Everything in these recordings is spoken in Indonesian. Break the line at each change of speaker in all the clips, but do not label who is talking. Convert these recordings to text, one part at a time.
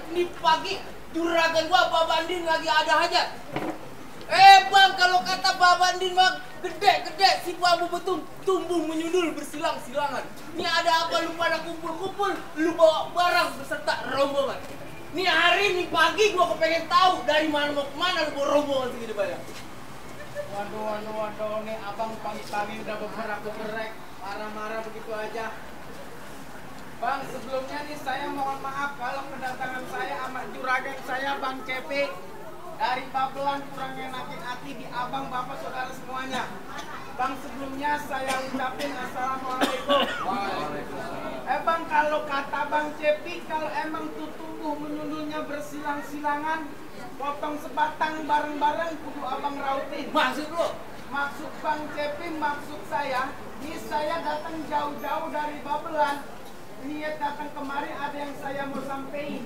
Ini pagi juragan gua Pak Bandin lagi ada hajat. Bang, kalau kata Pak Bandin bang, gede-gede si bambu betul tumbuh menyundul bersilang-silangan. Ini ada apa lu pada kumpul-kumpul, lu bawa barang beserta rombongan. Nih hari nih pagi gua kepengen tahu dari mana mau kemana lu bawa rombongan segini banyak.
Waduh, nih abang pagi-pagi udah bergerak marah-marah begitu aja. Bang, sebelumnya nih saya mohon maaf kalau kedatangan saya sama juragan saya Bang Cepi dari Babelan kurang enakin hati di abang bapak saudara semuanya. Bang, sebelumnya saya ucapin assalamualaikum. Waalaikumsalam. Bang, kalau kata Bang Cepi, kalau emang tuh tumbuh menyundulnya bersilang-silangan, potong sebatang bareng-bareng kudu abang rautin.
Maksud lu?
Maksud Bang Cepi, maksud saya, ini saya datang jauh-jauh dari Babelan. Niat datang kemari ada yang saya mau sampein.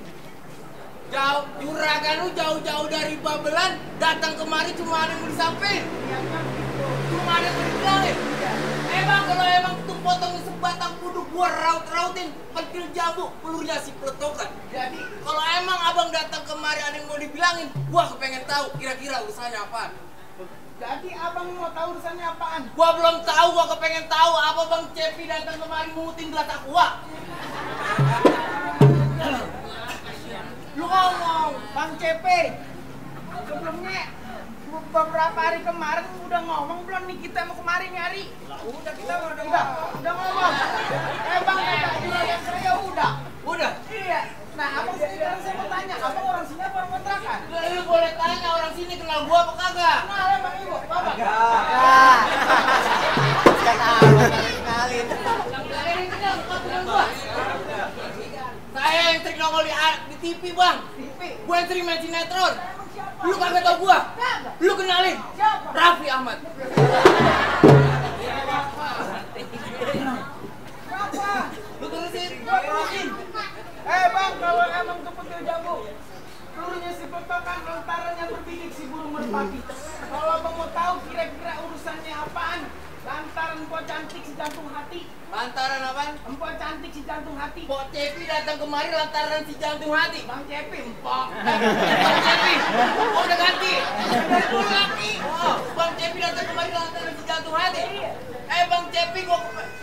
Juragan lu jauh-jauh dari Babelan datang kemari cuma ada yang mau disampein.
Iya kan gitu.
Cuma ada yang mau dibilangin. Emang kalau emang tuh potong sebatang kudu gua raut-rautin pentil jambu pelurunya si peletongan.
Jadi
kalau emang abang datang kemari ada yang mau dibilangin, gua kepengen tahu kira-kira urusannya apaan.
Jadi abang mau tahu urusannya apaan?
Gua belum tahu, gua kepengen tahu apa Bang Cepi datang kemari mengutin gelas aqua.
Lu ngomong, Bang Cepi. Sebelumnya beberapa hari kemarin udah ngomong belum nih kita mau kemari nyari? Udah kita udah ngomong. Bang kata juragan saya udah.
Udah?
Iya. Nah, abang sekarang saya mau tanya, abang orang sini apa orang kontrakan?
Lu boleh tanya orang sini kenal gua apa kagak?
Kenal ya Bang Ibu, Bapak?
Kagak. Kenalin.
Yang kenal bukan kenal gua. Saya yang sering nongol di TV bang.
TV.
Gua yang sering main sinetron. Lu kagak tau gua?
Kagak.
Lu kenalin?
Siapa?
Raffi Ahmad.
Siapa?
Lu terusin.
Gua terusin. Bang, kalau emang tuh pentil jambu, pelurunya si petokan lantarannya berbidik si burung merpati. Kalau abang mau tahu kira-kira urusannya apaan? Lantaran empok cantik si jantung hati.
Lantaran apaan?
Empok cantik si jantung hati.
Pok Cepi datang kemari lantaran si jantung hati.
Bang Cepi, empok.
Bang Cepi, oh udah ganti. Dari dulu lagi. Oh, Bang Cepi datang kemari lantaran si jantung hati. Bang Cepi,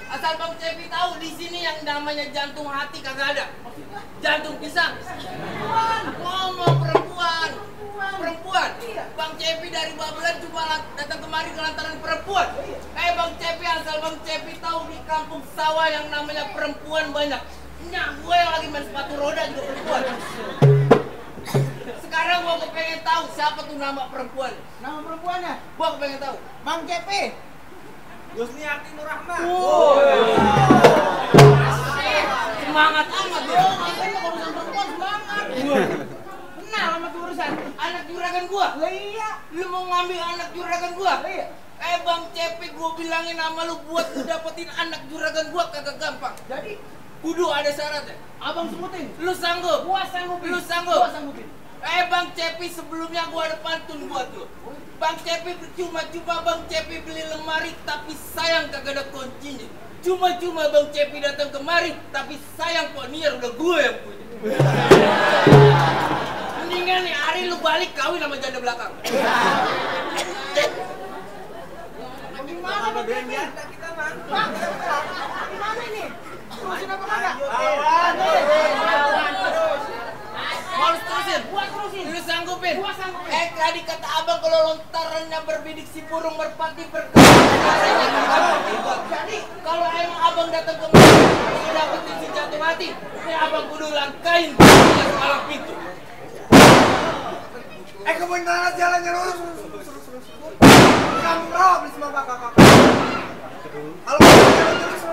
asal Bang Cepi tahu di sini yang namanya jantung hati kagak ada. Jantung pisang. Ngomong perempuan. Bang Cepi dari Babelan cuma datang kemari ke lantaran perempuan. Bang Cepi, asal Bang Cepi tahu di kampung sawah yang namanya perempuan banyak. Nyak gue yang lagi main sepatu roda juga perempuan. Sekarang gue kepengen tahu siapa tuh nama perempuan.
Nama perempuannya?
Gue kepengen tahu.
Bang Cepi.
Yusniati Nurrahma.
Semangat amat
Yo, makanya kalau urusan perempuan semangat. Kenal sama tuh urusan.
anak juragan gua.
Lah iya.
Lu mau ngambil anak juragan gua?
Iya.
Bang Cepi, gua bilangin sama lu buat lu dapetin anak juragan gua kagak gampang.
Jadi
Kudu ada syaratnya.
abang sebutin.
Lu sanggup?
Gua sanggupin.
Lu sanggup?
Gua sanggupin.
Bang Cepi, sebelumnya gua ada pantun buat lu. Bang Cepi percuma-cuma Bang Cepi beli lemari tapi sayang kagak ada kuncinya. Cuma-cuma Bang Cepi datang kemari tapi sayang ponier udah gue yang punya. Mendingan nih hari lu balik kawin sama janda belakang.
Gimana Bang Cepi? Bang, gimana ini? Terusin apa kagak?
Mau lu terusin?
Gua terusin.
Lu sanggupin?
Gua sanggupin.
Tadi kata abang kalau lontarannya berbidik si burung merpati jadi kalau emang abang datang ke mau dapetin si jantung hati, ini abang kudu langkain pintunya kepala pintu.
Kebenaran jalannya lurus. Kamu rawa beli sama kakak. Kalau jalan terus.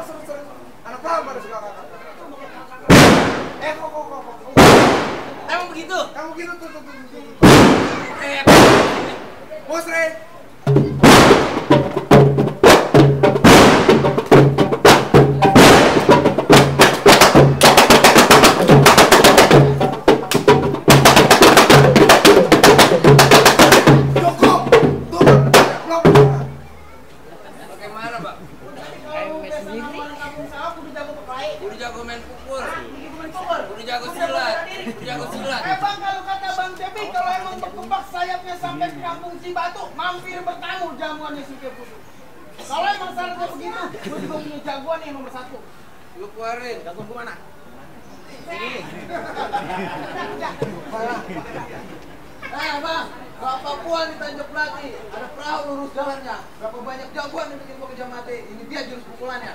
Anak paham pada suka kakak. Kok.
Emang begitu?
Kamu gitu tuh. Bos Re.
Bagaimana, Bang? Udah jago main pukul. Udah jago silat. jago silat.
Bang, kalau kata Bang Cepi, kalau emang berkembang sayapnya sampai ke kampung Cibatu, mampir bertamu jamuannya si Keputu. Kalau emang syaratnya begitu, gue juga punya jagoan yang nomor 1.
Lu keluarin.
Jagoan gue mana?
Bang, berapa puan di Tanjung Pelati? Ada perahu lurus jalannya. Berapa banyak jagoan yang bikin gua kejam mati? Ini dia jurus pukulannya.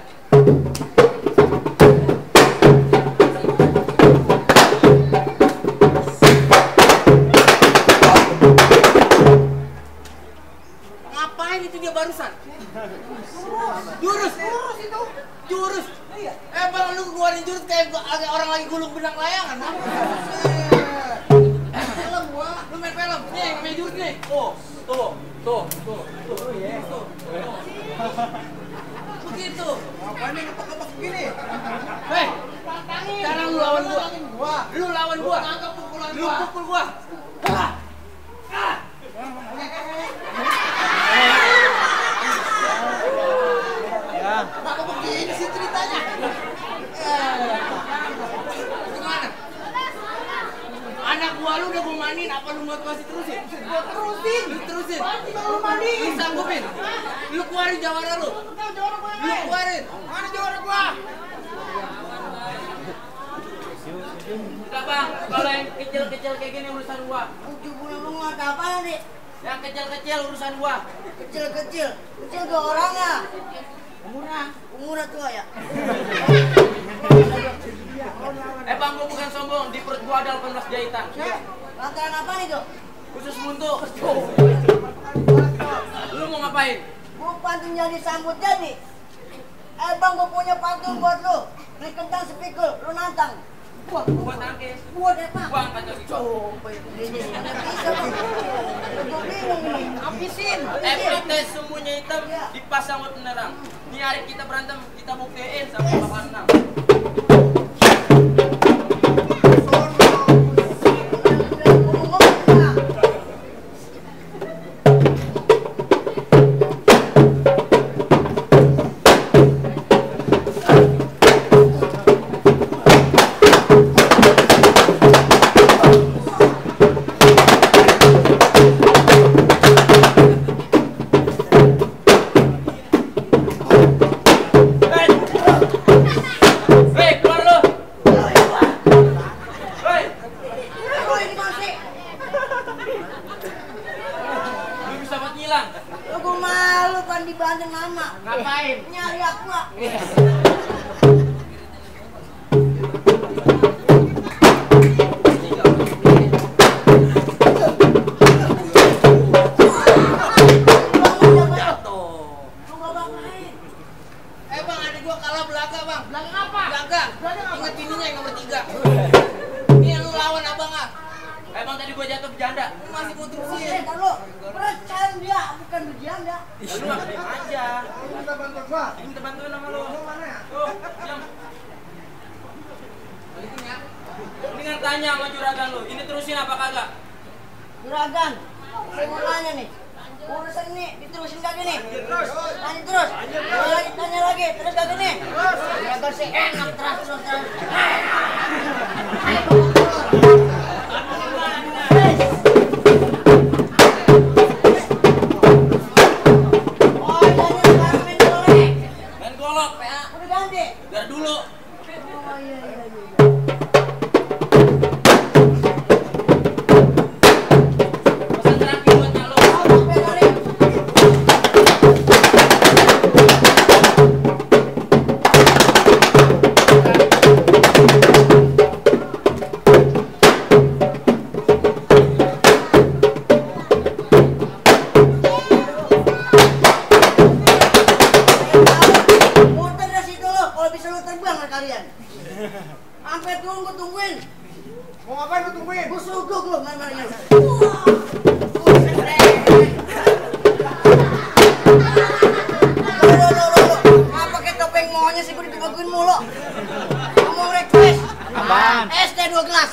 Ngapain itu dia barusan? Jurus itu. Jurus. Bang, lu keluarin jurus kayak orang lagi gulung benang layangan.
Film gua.
Lu main film. Nih, main jurus nih. Tuh. Begitu.
Ngapain nih ketok-ketok begini?
Hei, sekarang lu lawan gua. Lu lawan gua.
Angkat pukulan
Lu
gua.
pukul gua.
Kenapa begini sih ceritanya?
Gimana? Anak gua lu udah gua mandiin, apa lu mau masih terusin?
Gue terusin.
Lu terusin.
Pasti baru mandi.
Lu sanggupin. Lu keluarin jawara lu.
Jawara gue
Lu keluarin.
Mana jawara gua?
Udah bang, kalau yang kecil-kecil kayak gini urusan gua.
Lu ngata apaan nih?
Yang kecil-kecil urusan gua.
Kecil dua orang ya? Umurnya tua ya?
Bang, gua bukan sombong, di perut gua ada 18 jahitan.
Lantaran apa nih tuh?
Khusus buntu. Lu mau ngapain?
Gua pantun jadi sambut jadi. Bang, gua punya pantun buat lu. Nih kentang sepikul, lu nantang.
Gua tangkis.
Gua deh, Pak.
Gua angkat kaki gua.
Ini bisa, Bang. Gua bingung nih. Habisin.
Kita semuanya hitam dipasang buat penerang. Ini hari kita berantem, kita buktiin sampai bakal menang.
Gua malu kan dibantu mama.
Ngapain?
Nyari aku lah.
Bang, adik gua kalah belaga bang.
Belakang apa?
Belaga. Ingat ininya yang nomor 3. Ini lu lawan abang ah. Bang, tadi gua jatuh berjanda. Lu masih mau terusin.
Lu bercanda, bukan berjanda.
Ya lu nggak diam aja.
Minta bantuan gua.
Minta bantuan sama lu.
Lu mana ya?
Tuh, diam. Balikin ya. Mendingan tanya sama juragan lu, ini terusin apa kagak?
Juragan, saya mau nanya nih. Urusan ini diterusin kagak nih?
Terus.
Tanya terus. Tanya lagi, terus kagak nih? Juragan sih enak terus.
Main golok, PA.
Udah ganti.
Biar dulu.
Oh iya.
Pesan terakhir buat nyalo.
Sampai kali. Muter dari situ lo, kalau bisa lo terbang lah kalian. Sampai turun gua tungguin.
Mau ngapain lu tungguin?
Gua suguk lo main-mainnya. Lo. Ngapa pakai topeng maunya sih gua ditebaguin mulu. Ngomong request.
Apaan?
Es teh 2 gelas.